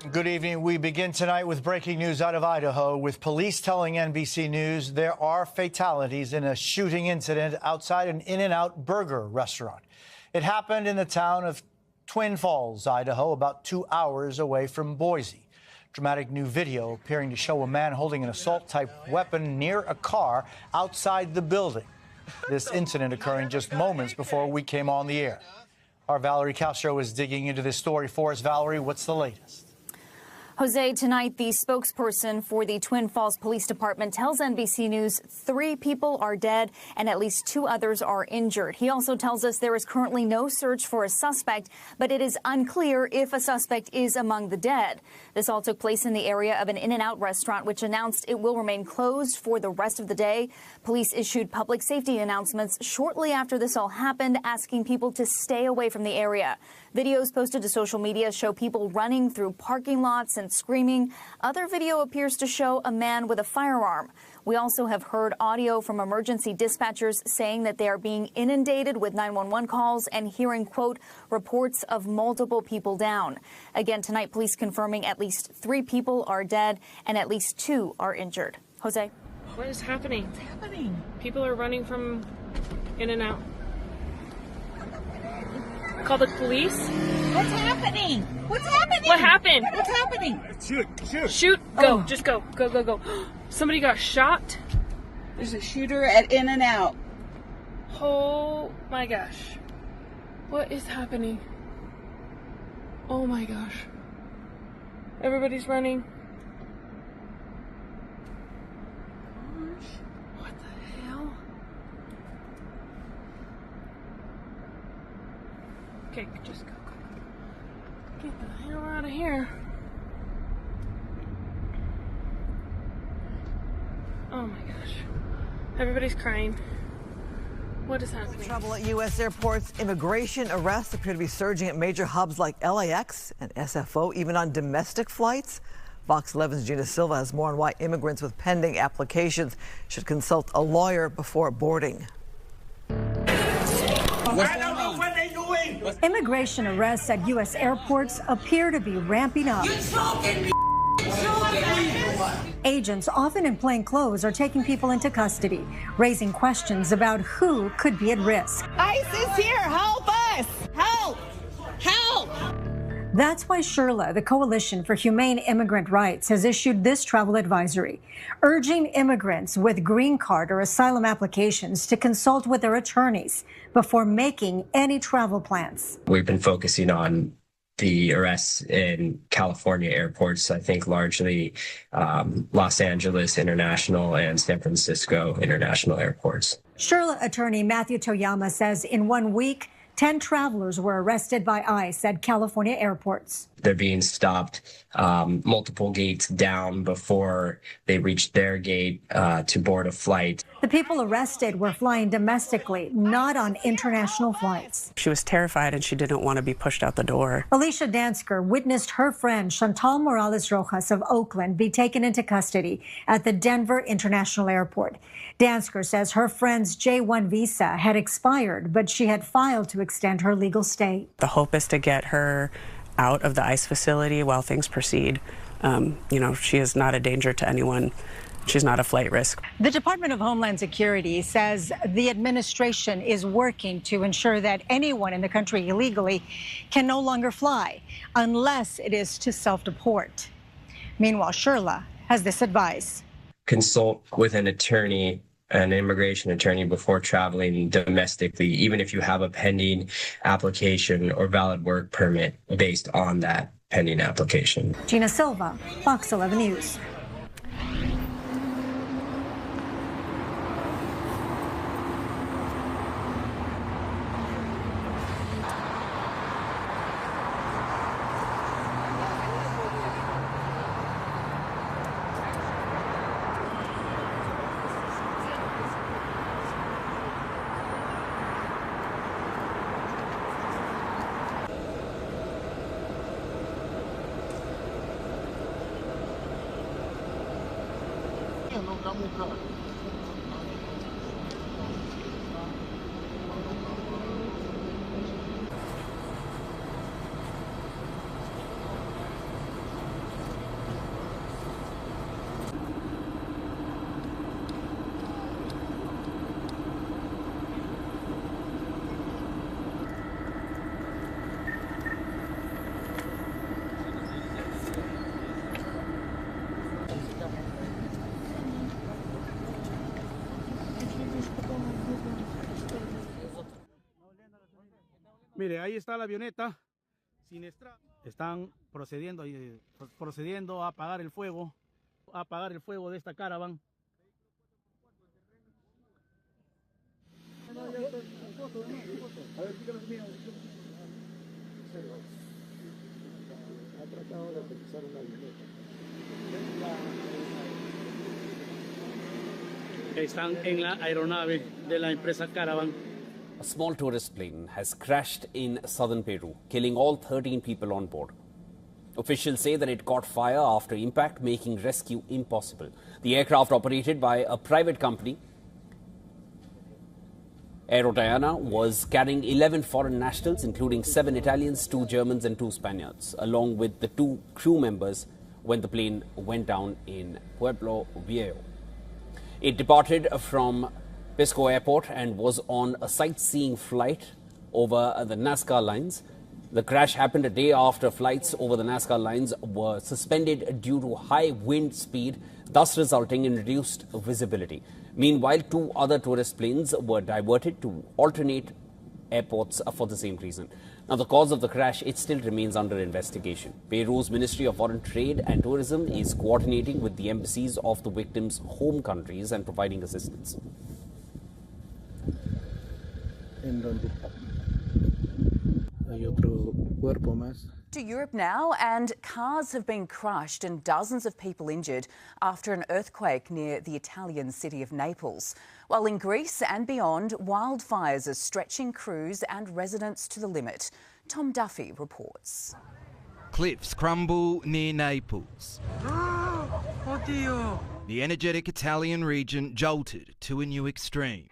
Good evening. We begin tonight with breaking news out of Idaho, with police telling NBC News there are fatalities in a shooting incident outside an In-N-Out burger restaurant. It happened in the town of Twin Falls, Idaho, about 2 hours away from Boise. Dramatic new video appearing to show a man holding an assault-type weapon near a car outside the building. This incident occurring just moments before we came on the air. Our Valerie Castro is digging into this story for us. Valerie, what's the latest? Jose, tonight, the spokesperson for the Twin Falls Police Department tells NBC News 3 people are dead and at least 2 others are injured. He also tells us there is currently no search for a suspect, but it is unclear if a suspect is among the dead. This all took place in the area of an In-N-Out restaurant, which announced it will remain closed for the rest of the day. Police issued public safety announcements shortly after this all happened, asking people to stay away from the area. Videos posted to social media show people running through parking lots and screaming. Other video appears to show a man with a firearm. We also have heard audio from emergency dispatchers saying that they are being inundated with 911 calls and hearing, quote, reports of multiple people down. Again, tonight, police confirming at least 3 people are dead and at least 2 are injured. Jose? What is happening? What's happening? People are running from In-N-Out. Call the police? What's happening? What's happening? What happened? What's happening? Shoot. Go. Just go. Go. Somebody got shot? There's a shooter at In-N-Out. Oh my gosh. What is happening? Oh my gosh. Everybody's running. What the hell? Okay, just go. Get the hell out of here. Oh my gosh. Everybody's crying. What is happening? Trouble at U.S. airports. Immigration arrests appear to be surging at major hubs like LAX and SFO, even on domestic flights. Fox 11's Gina Silva has more on why immigrants with pending applications should consult a lawyer before boarding. Immigration arrests at U.S. airports appear to be ramping up. Agents, often in plain clothes, are taking people into custody, raising questions about who could be at risk. ICE is here. Help us. Help. Help. That's why Sherla, the Coalition for Humane Immigrant Rights, has issued this travel advisory, urging immigrants with green card or asylum applications to consult with their attorneys before making any travel plans. We've been focusing on the arrests in California airports, I think largely Los Angeles International and San Francisco International airports. Sherla attorney Matthew Toyama says in 1 week, 10 travelers were arrested by ICE at California airports. They're being stopped multiple gates down before they reach their gate to board a flight. The people arrested were flying domestically, not on international flights. She was terrified and she didn't want to be pushed out the door. Alicia Dansker witnessed her friend Chantal Morales Rojas of Oakland be taken into custody at the Denver International Airport. Dansker says her friend's J-1 visa had expired, but she had filed to extend her legal stay. The hope is to get her out of the ICE facility while things proceed. She is not a danger to anyone. She's not a flight risk. The Department of Homeland Security says the administration is working to ensure that anyone in the country illegally can no longer fly unless it is to self-deport. Meanwhile, Sherla has this advice. Consult with an attorney, an immigration attorney, before traveling domestically, even if you have a pending application or valid work permit based on that pending application. Gina Silva, Fox 11 News. Mire, ahí está la avioneta. Están procediendo a apagar el fuego de esta caravan. Están en la aeronave de la empresa Caravan. A small tourist plane has crashed in southern Peru, killing all 13 people on board. Officials say that it caught fire after impact, making rescue impossible. The aircraft, operated by a private company, Aerodiana, was carrying 11 foreign nationals, including 7 Italians, 2 Germans and 2 Spaniards, along with the 2 crew members when the plane went down in Pueblo Viejo. It departed from Pisco Airport and was on a sightseeing flight over the Nazca lines. The crash happened a day after flights over the Nazca lines were suspended due to high wind speed, thus resulting in reduced visibility. Meanwhile, 2 other tourist planes were diverted to alternate airports for the same reason. Now, the cause of the crash, it still remains under investigation. Peru's Ministry of Foreign Trade and Tourism is coordinating with the embassies of the victims' home countries and providing assistance. To Europe now, and cars have been crushed and dozens of people injured after an earthquake near the Italian city of Naples. While in Greece and beyond, wildfires are stretching crews and residents to the limit. Tom Duffy reports. Cliffs crumble near Naples. The energetic Italian region jolted to a new extreme.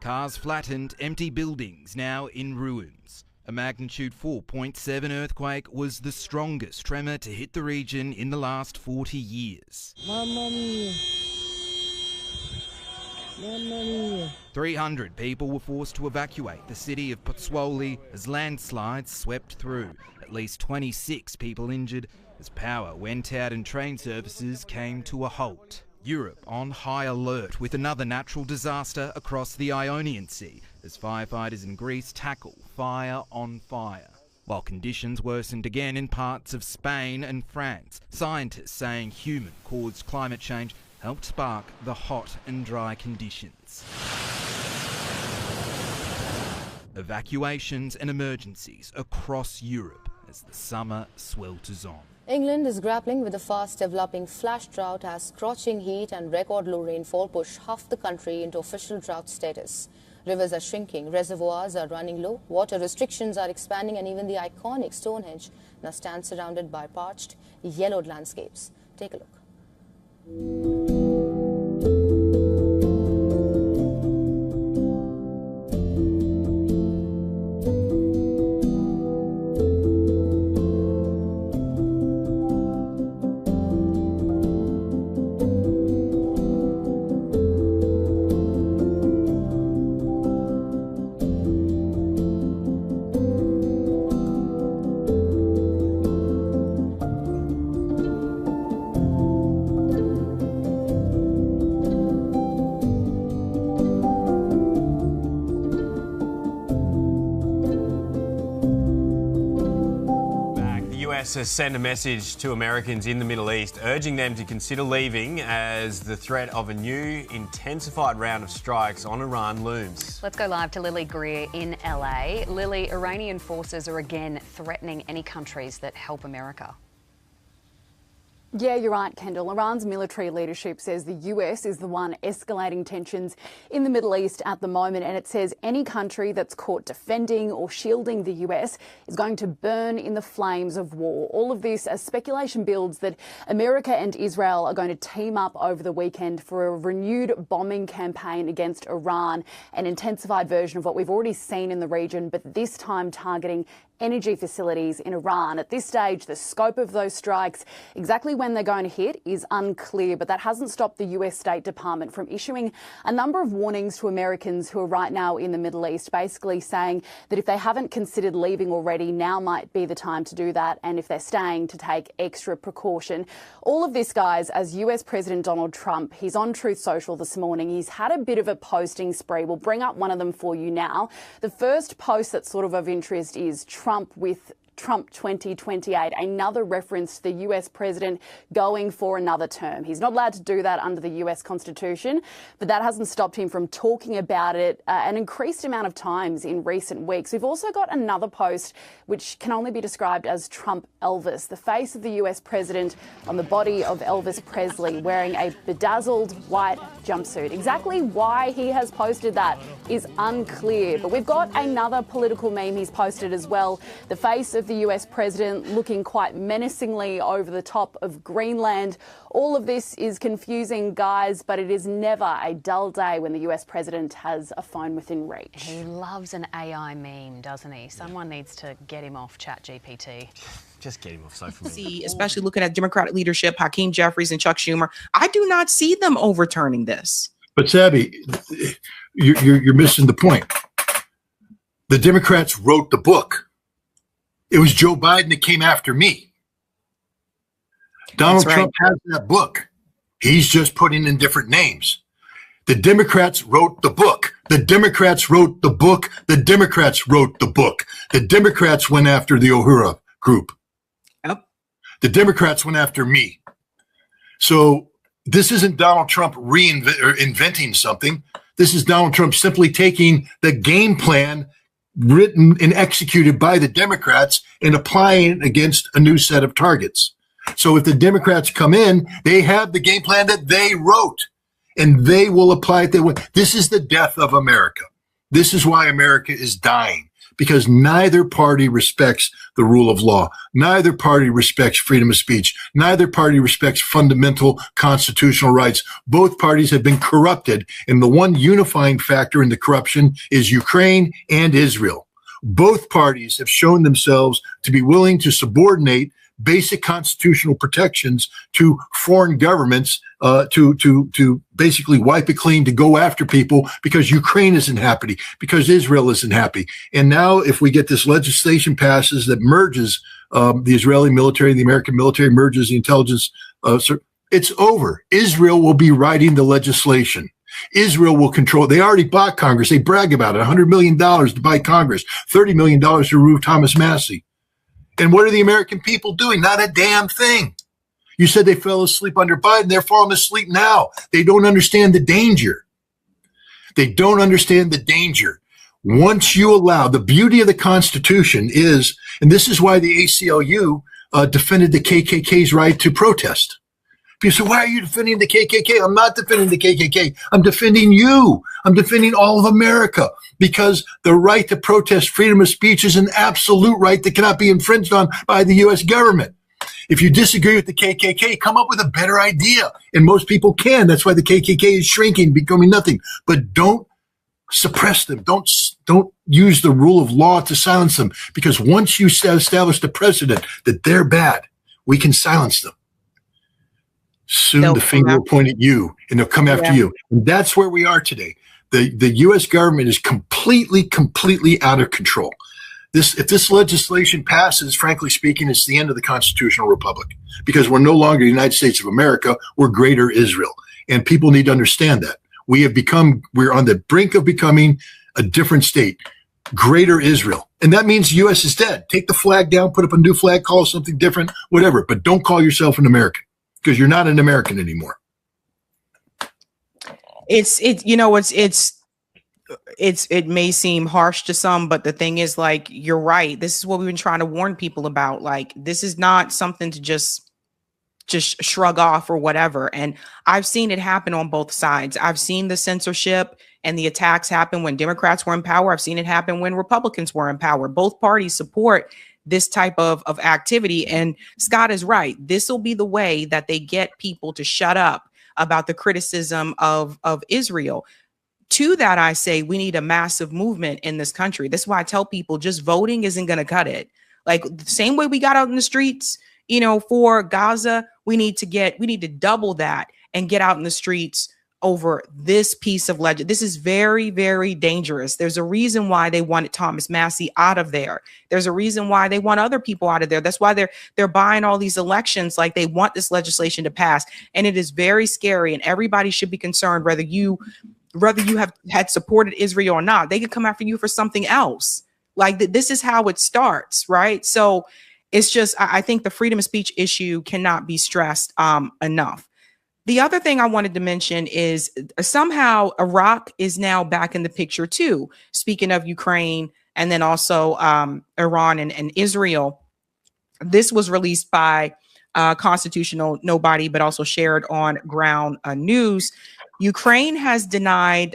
Cars flattened, empty buildings now in ruins. A magnitude 4.7 earthquake was the strongest tremor to hit the region in the last 40 years. Mamma mia. Mamma mia. 300 people were forced to evacuate the city of Pozzuoli as landslides swept through. At least 26 people injured as power went out and train services came to a halt. Europe on high alert with another natural disaster across the Ionian Sea as firefighters in Greece tackle fire on fire. While conditions worsened again in parts of Spain and France, scientists saying human-caused climate change helped spark the hot and dry conditions. Evacuations and emergencies across Europe as the summer swelters on. England is grappling with a fast-developing flash drought as scorching heat and record-low rainfall push half the country into official drought status. Rivers are shrinking, reservoirs are running low, water restrictions are expanding, and even the iconic Stonehenge now stands surrounded by parched, yellowed landscapes. Take a look. Has sent a message to Americans in the Middle East, urging them to consider leaving as the threat of a new intensified round of strikes on Iran looms. Let's go live to Lily Greer in LA. Lily, Iranian forces are again threatening any countries that help America. Yeah, you're right, Kendall. Iran's military leadership says the US is the one escalating tensions in the Middle East at the moment, and it says any country that's caught defending or shielding the US is going to burn in the flames of war. All of this as speculation builds that America and Israel are going to team up over the weekend for a renewed bombing campaign against Iran, an intensified version of what we've already seen in the region, but this time targeting energy facilities in Iran. At this stage, the scope of those strikes, exactly when they're going to hit, is unclear, but that hasn't stopped the US State Department from issuing a number of warnings to Americans who are right now in the Middle East, basically saying that if they haven't considered leaving already, now might be the time to do that, and if they're staying, to take extra precaution. All of this, guys, as US President Donald Trump, he's on Truth Social this morning. He's had a bit of a posting spree. We'll bring up one of them for you now. The first post that's sort of interest is Trump with Trump 2028, another reference to the US president going for another term. He's not allowed to do that under the US Constitution, but that hasn't stopped him from talking about it an increased amount of times in recent weeks. We've also got another post which can only be described as Trump Elvis, the face of the US president on the body of Elvis Presley wearing a bedazzled white jumpsuit. Exactly why he has posted that is unclear, but we've got another political meme he's posted as well. The face of the US president looking quite menacingly over the top of Greenland. All of this is confusing, guys, but it is never a dull day when the US president has a phone within reach. He loves an AI meme, doesn't he? Someone needs to get him off ChatGPT. Just get him off social media. See, especially looking at Democratic leadership, Hakeem Jeffries and Chuck Schumer, I do not see them overturning this. But Sabby, you're missing the point. The Democrats wrote the book. It was Joe Biden that came after me. Donald Trump has that book. He's just putting in different names. The Democrats wrote the book. The Democrats wrote the book. The Democrats wrote the book. The Democrats went after the Uhura group. Yep. The Democrats went after me. So this isn't Donald Trump inventing something. This is Donald Trump simply taking the game plan written and executed by the Democrats and applying it against a new set of targets. So if the Democrats come in, they have the game plan that they wrote and they will apply it. This is the death of America. This is why America is dying, because neither party respects the rule of law. Neither party respects freedom of speech. Neither party respects fundamental constitutional rights. Both parties have been corrupted, and the one unifying factor in the corruption is Ukraine and Israel. Both parties have shown themselves to be willing to subordinate basic constitutional protections to foreign governments to basically wipe it clean, to go after people because Ukraine isn't happy, because Israel isn't happy. And now if we get this legislation passes that merges the Israeli military, the American military, merges the intelligence, it's over. Israel will be writing the legislation. Israel will control. They already bought Congress. They brag about it. $100 million to buy Congress, $30 million to remove Thomas Massie. And what are the American people doing? Not a damn thing. You said they fell asleep under Biden. They're falling asleep now. They don't understand the danger. They don't understand the danger. Once you allow, the beauty of the Constitution is, and this is why the ACLU defended the KKK's right to protest. People say, why are you defending the KKK? I'm not defending the KKK. I'm defending you. I'm defending all of America, because the right to protest, freedom of speech, is an absolute right that cannot be infringed on by the U.S. government. If you disagree with the KKK, come up with a better idea. And most people can. That's why the KKK is shrinking, becoming nothing. But don't suppress them. Don't use the rule of law to silence them, because once you establish the precedent that they're bad, we can silence them. Soon the finger will point at you, and they'll come after you. And that's where we are today. The U.S. government is completely out of control. If this legislation passes, frankly speaking, it's the end of the constitutional republic, because we're no longer the United States of America. We're Greater Israel. And people need to understand that. We're on the brink of becoming a different state, Greater Israel. And that means the U.S. is dead. Take the flag down, put up a new flag, call it something different, whatever. But don't call yourself an American, because you're not an American anymore. It may seem harsh to some, but the thing is, like, you're right. This is what we've been trying to warn people about. Like, this is not something to just shrug off or whatever. And I've seen it happen on both sides. I've seen the censorship and the attacks happen when Democrats were in power. I've seen it happen when Republicans were in power. Both parties support this type of activity. And Scott is right. This will be the way that they get people to shut up about the criticism of Israel. to that, I say we need a massive movement in this country. That's why I tell people just voting isn't going to cut it. Like the same way we got out in the streets, for Gaza, we need to double that and get out in the streets over this piece of legend. This is very, very dangerous. There's a reason why they wanted Thomas Massie out of there. There's a reason why they want other people out of there. That's why they're buying all these elections. Like they want this legislation to pass. And it is very scary. And everybody should be concerned whether you have had supported Israel or not. They could come after you for something else. Like this is how it starts, right? So it's just, I think the freedom of speech issue cannot be stressed enough. The other thing I wanted to mention is somehow Iraq is now back in the picture too. Speaking of Ukraine and then also Iran and Israel, this was released by Constitutional Nobody, but also shared on Ground News. Ukraine has denied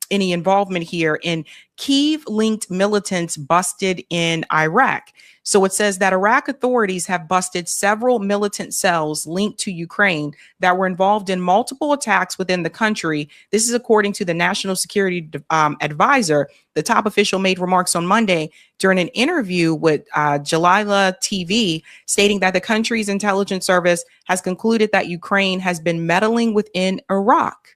any involvement here in Kyiv-linked militants busted in Iraq. So it says that Iraq authorities have busted several militant cells linked to Ukraine that were involved in multiple attacks within the country. This is according to the National Security Advisor. The top official made remarks on Monday during an interview with Jalila TV, stating that the country's intelligence service has concluded that Ukraine has been meddling within Iraq.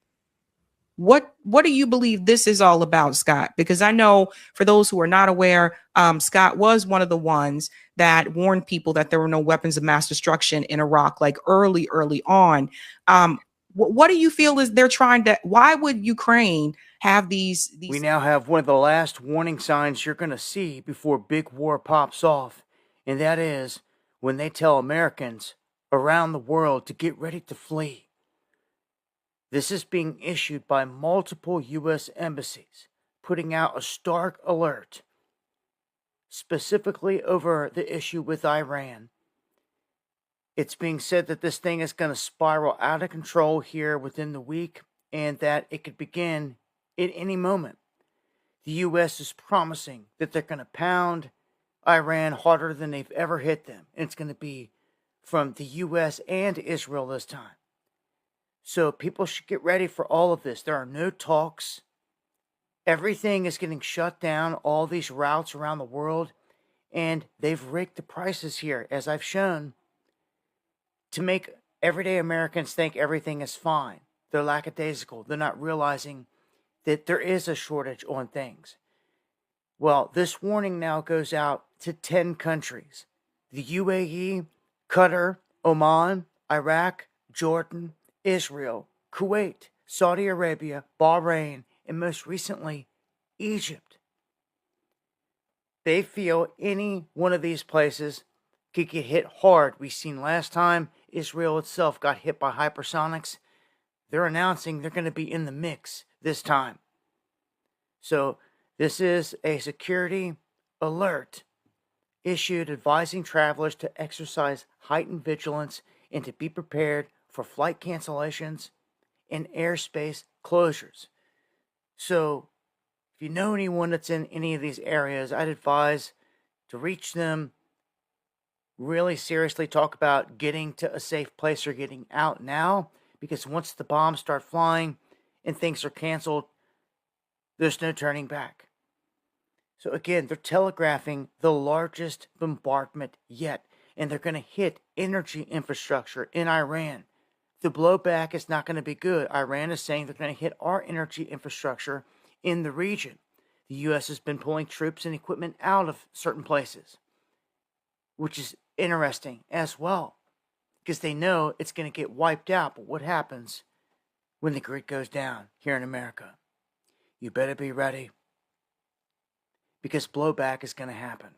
What do you believe this is all about, Scott? Because I know for those who are not aware, Scott was one of the ones that warned people that there were no weapons of mass destruction in Iraq, like early on. What do you feel is they're trying to, why would Ukraine have these? We now have one of the last warning signs you're going to see before big war pops off. And that is when they tell Americans around the world to get ready to flee. This is being issued by multiple U.S. embassies, putting out a stark alert, specifically over the issue with Iran. It's being said that this thing is going to spiral out of control here within the week, and that it could begin at any moment. The U.S. is promising that they're going to pound Iran harder than they've ever hit them, and it's going to be from the U.S. and Israel this time. So people should get ready for all of this. There are no talks. Everything is getting shut down, all these routes around the world. And they've rigged the prices here, as I've shown, to make everyday Americans think everything is fine. They're lackadaisical. They're not realizing that there is a shortage on things. Well, this warning now goes out to 10 countries. The UAE, Qatar, Oman, Iraq, Jordan, Israel, Kuwait, Saudi Arabia, Bahrain, and most recently, Egypt. They feel any one of these places could get hit hard. We've seen last time Israel itself got hit by hypersonics. They're announcing they're going to be in the mix this time. So this is a security alert issued advising travelers to exercise heightened vigilance and to be prepared for flight cancellations and airspace closures. So if you know anyone that's in any of these areas, I'd advise to reach them, really seriously talk about getting to a safe place or getting out now, because once the bombs start flying and things are canceled, there's no turning back. So again, they're telegraphing the largest bombardment yet, and they're going to hit energy infrastructure in Iran. The blowback is not going to be good. Iran is saying they're going to hit our energy infrastructure in the region. The U.S. has been pulling troops and equipment out of certain places, which is interesting as well, because they know it's going to get wiped out. But what happens when the grid goes down here in America? You better be ready, because blowback is going to happen.